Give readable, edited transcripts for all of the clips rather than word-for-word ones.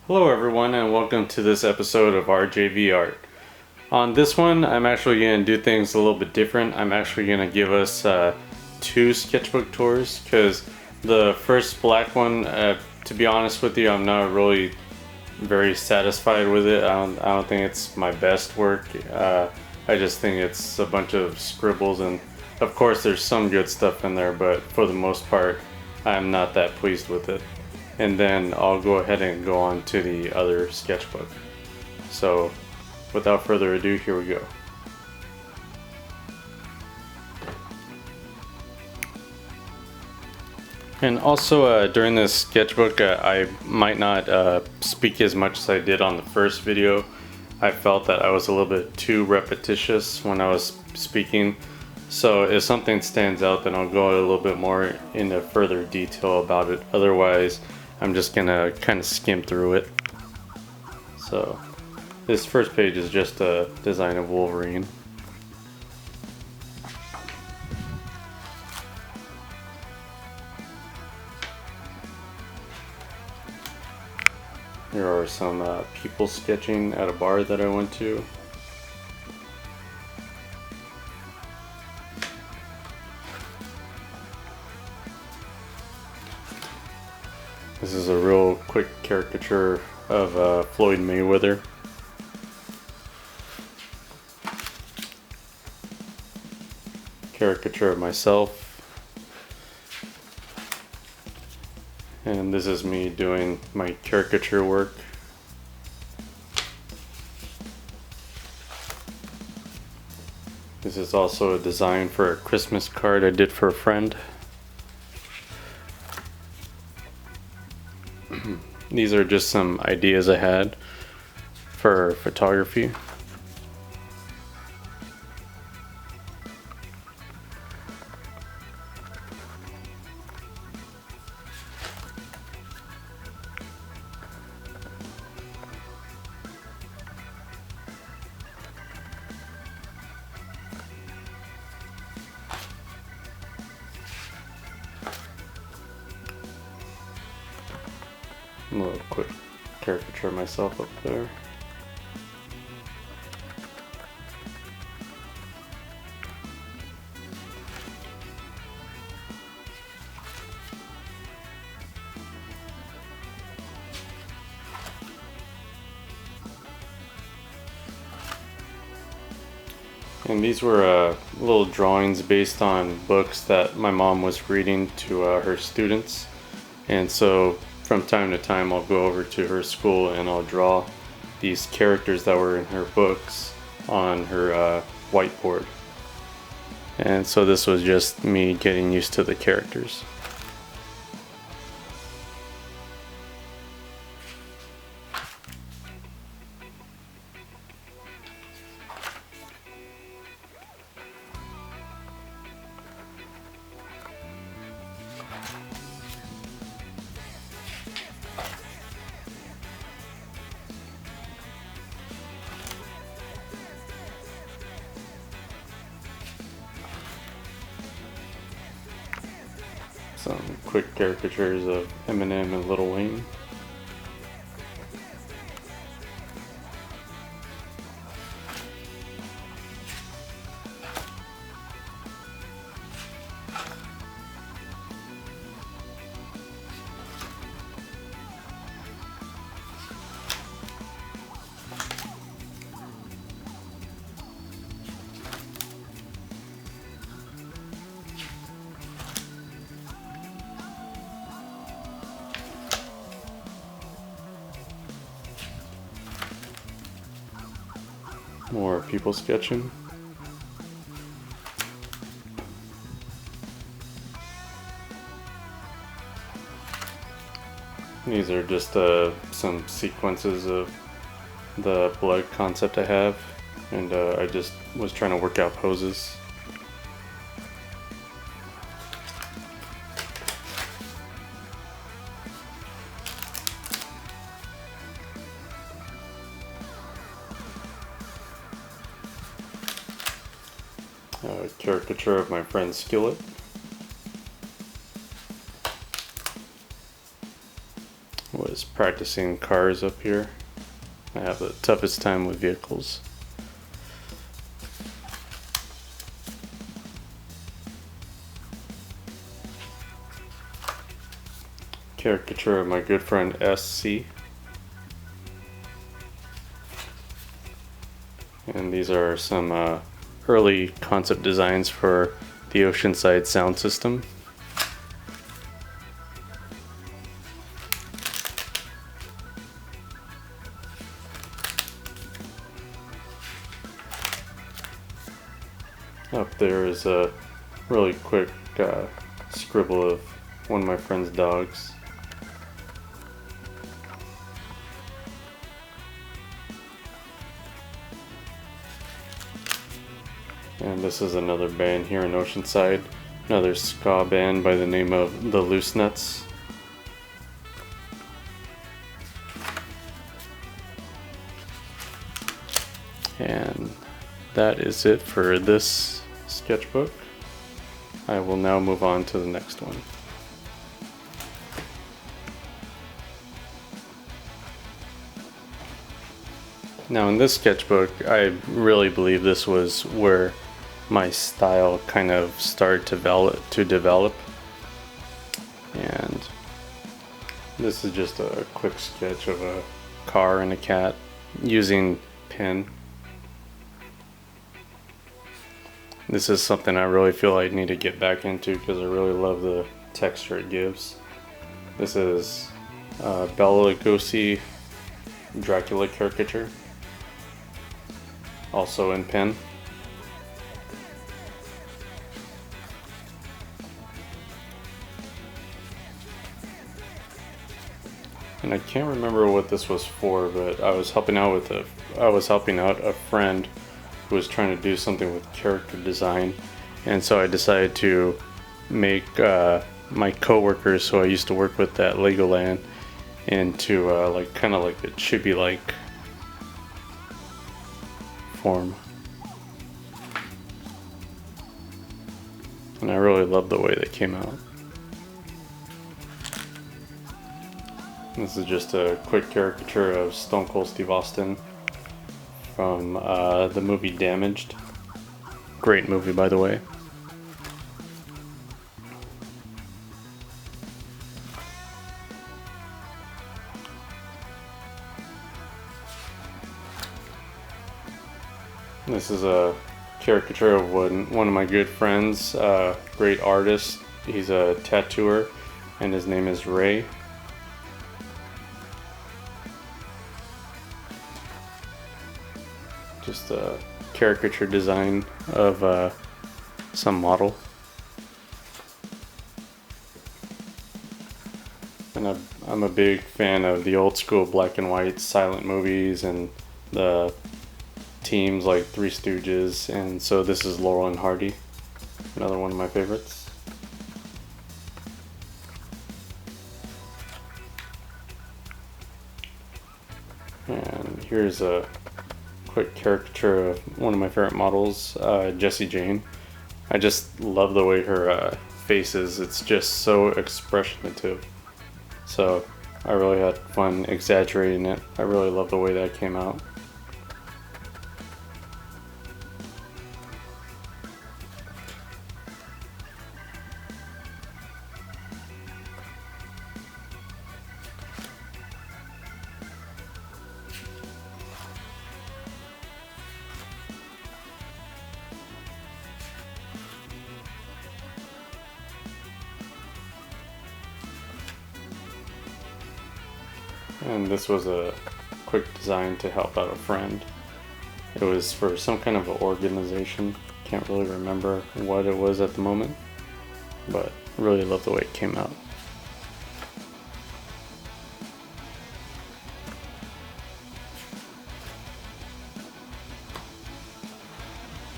Hello everyone and welcome to this episode of RJV Art. On this one I'm actually going to do things a little bit different. I'm actually going to give us two sketchbook tours because the first black one, to be honest with you, I'm not really very satisfied with it. I don't think it's my best work. I just think it's a bunch of scribbles, and of course there's some good stuff in there, but for the most part I'm not that pleased with it. And then I'll go ahead and go on to the other sketchbook. So without further ado, here we go. And also during this sketchbook I might not speak as much as I did on the first video. I felt that I was a little bit too repetitious when I was speaking. So if something stands out, then I'll go a little bit more into further detail about it. Otherwise, I'm just gonna kind of skim through it. So this first page is just a design of Wolverine. Here are some people sketching at a bar that I went to. This is a real quick caricature of Floyd Mayweather. Caricature of myself. And this is me doing my caricature work. This is also a design for a Christmas card I did for a friend. These are just some ideas I had for photography. A little quick caricature of myself up there. And these were little drawings based on books that my mom was reading to her students. And so from time to time I'll go over to her school and I'll draw these characters that were in her books on her whiteboard. And so this was just me getting used to the characters. Some quick caricatures of Eminem and Lil Wayne. More people sketching. These are just some sequences of the blood concept I have, and I just was trying to work out poses. A caricature of my friend Skillet. was practicing cars up here. I have the toughest time with vehicles. Caricature of my good friend SC. And these are some early concept designs for the Oceanside sound system. Up there is a really quick scribble of one of my friend's dogs. And this is another band here in Oceanside, another ska band by the name of the Loose Nuts. And that is it for this sketchbook. I will now move on to the next one. Now in this sketchbook, I really believe this was where my style kind of started to develop. And this is just a quick sketch of a car and a cat using pen. This is something I really feel I need to get back into because I really love the texture it gives. This is Bela Lugosi Dracula caricature, also in pen. And I can't remember what this was for, but I was helping out a friend who was trying to do something with character design, and so I decided to make my coworkers who I used to work with at Legoland into like kind of like a chibi-like form. And I really love the way they came out. This is just a quick caricature of Stone Cold Steve Austin from the movie Damaged. Great movie, by the way. This is a caricature of one of my good friends, great artist. He's a tattooer, and his name is Ray. Just a caricature design of some model. And I'm a big fan of the old school black and white silent movies and the teams like Three Stooges, and so this is Laurel and Hardy, another one of my favorites. And here's a quick caricature of one of my favorite models, Jessie Jane. I just love the way her face is. It's just so expressionative. So I really had fun exaggerating it. I really love the way that came out. And this was a quick design to help out a friend. It was for some kind of an organization. Can't really remember what it was at the moment, but really love the way it came out.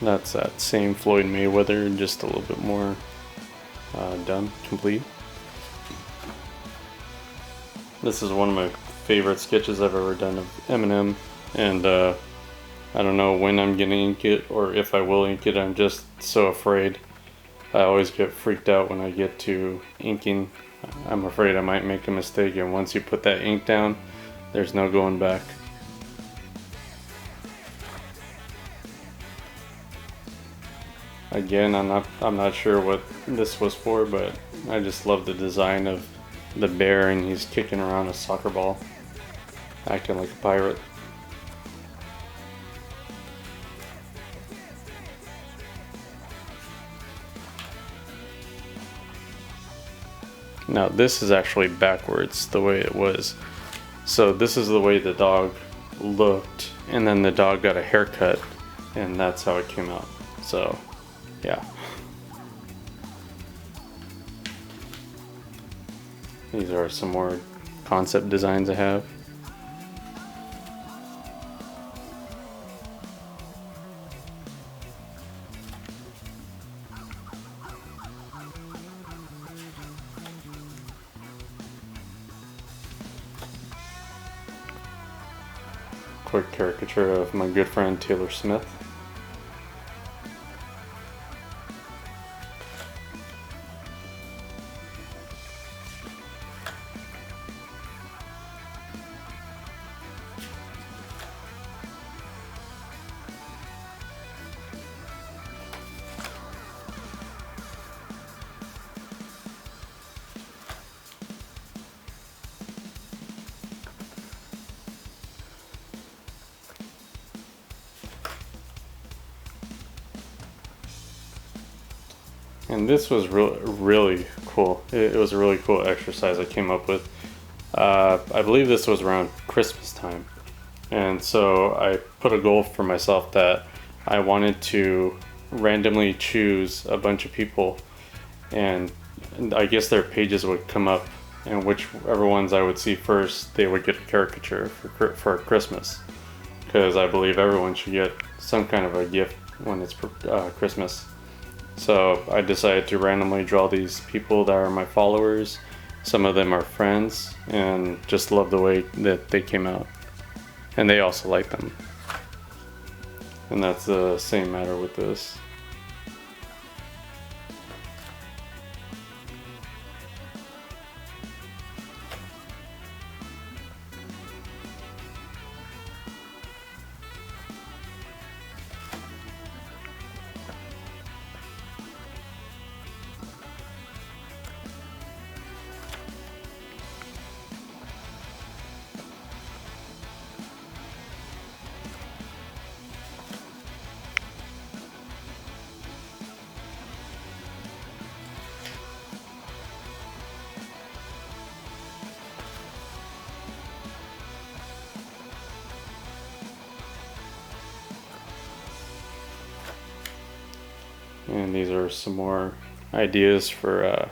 That's that same Floyd Mayweather, just a little bit more done, complete. This is one of my favorite sketches I've ever done of Eminem, and I don't know when I'm gonna ink it or if I will ink it. I'm just so afraid. I always get freaked out when I get to inking I'm afraid I might make a mistake, and once you put that ink down, there's no going back. Again, I'm not sure what this was for, but I just love the design of the bear, and he's kicking around a soccer ball, acting like a pirate. Now this is actually backwards the way it was. So this is the way the dog looked, and then the dog got a haircut, and that's how it came out. So yeah. These are some more concept designs I have. Quick caricature of my good friend Taylor Smith. And this was really cool. It was a really cool exercise I came up with. I believe this was around Christmas time. And so I put a goal for myself that I wanted to randomly choose a bunch of people, and I guess their pages would come up, and whichever ones I would see first, they would get a caricature for Christmas. Because I believe everyone should get some kind of a gift when it's Christmas. So I decided to randomly draw these people that are my followers. Some of them are friends, and just love the way that they came out. And they also like them. And that's the same matter with this. And these are some more ideas for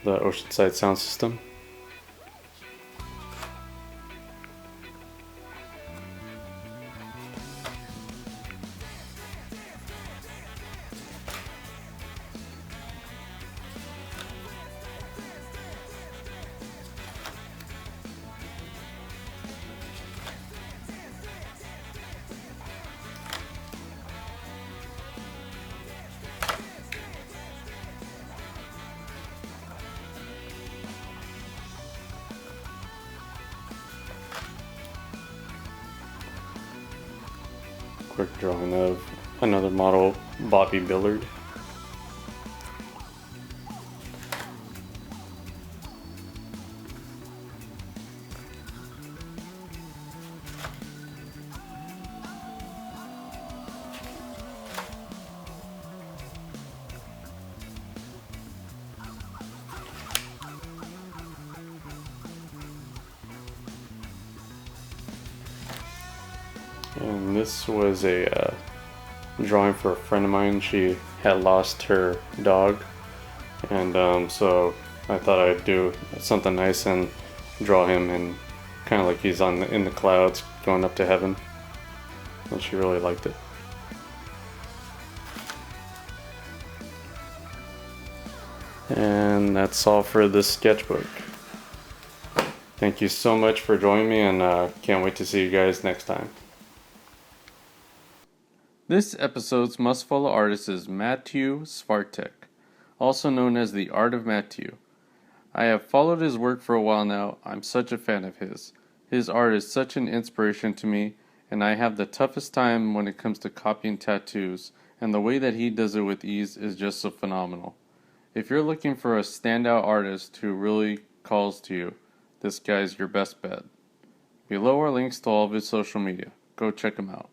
the Oceanside sound system. Quick drawing of another model, Bobby Billard. And this was a drawing for a friend of mine. She had lost her dog, and so I thought I'd do something nice and draw him, and kind of like he's in the clouds going up to heaven. And she really liked it. And that's all for this sketchbook. Thank you so much for joining me, and can't wait to see you guys next time. This episode's must follow artist is Mathew Stvartak, also known as the Art of Mathew. I have followed his work for a while now. I'm such a fan of his. His art is such an inspiration to me, and I have the toughest time when it comes to copying tattoos, and the way that he does it with ease is just so phenomenal. If you're looking for a standout artist who really calls to you, this guy's your best bet. Below are links to all of his social media. Go check him out.